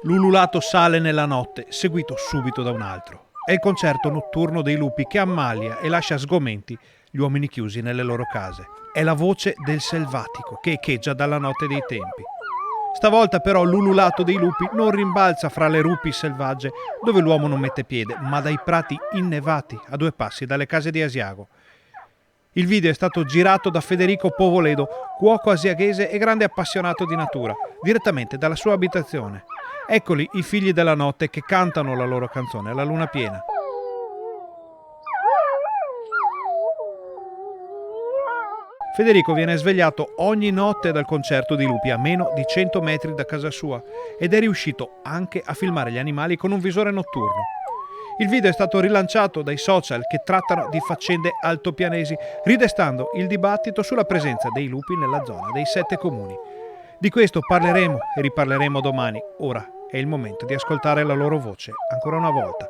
L'ululato sale nella notte, seguito subito da un altro. È il concerto notturno dei lupi che ammalia e lascia sgomenti gli uomini chiusi nelle loro case. È la voce del selvatico che echeggia dalla notte dei tempi. Stavolta però l'ululato dei lupi non rimbalza fra le rupi selvagge dove l'uomo non mette piede, ma dai prati innevati a 2 passi dalle case di Asiago. Il video è stato girato da Federico Povoledo, cuoco asiaghese e grande appassionato di natura, direttamente dalla sua abitazione. Eccoli i figli della notte che cantano la loro canzone alla luna piena. Federico viene svegliato ogni notte dal concerto di lupi a meno di 100 metri da casa sua ed è riuscito anche a filmare gli animali con un visore notturno. Il video è stato rilanciato dai social che trattano di faccende altopianesi, ridestando il dibattito sulla presenza dei lupi nella zona dei 7 comuni. Di questo parleremo e riparleremo domani. Ora è il momento di ascoltare la loro voce, ancora una volta.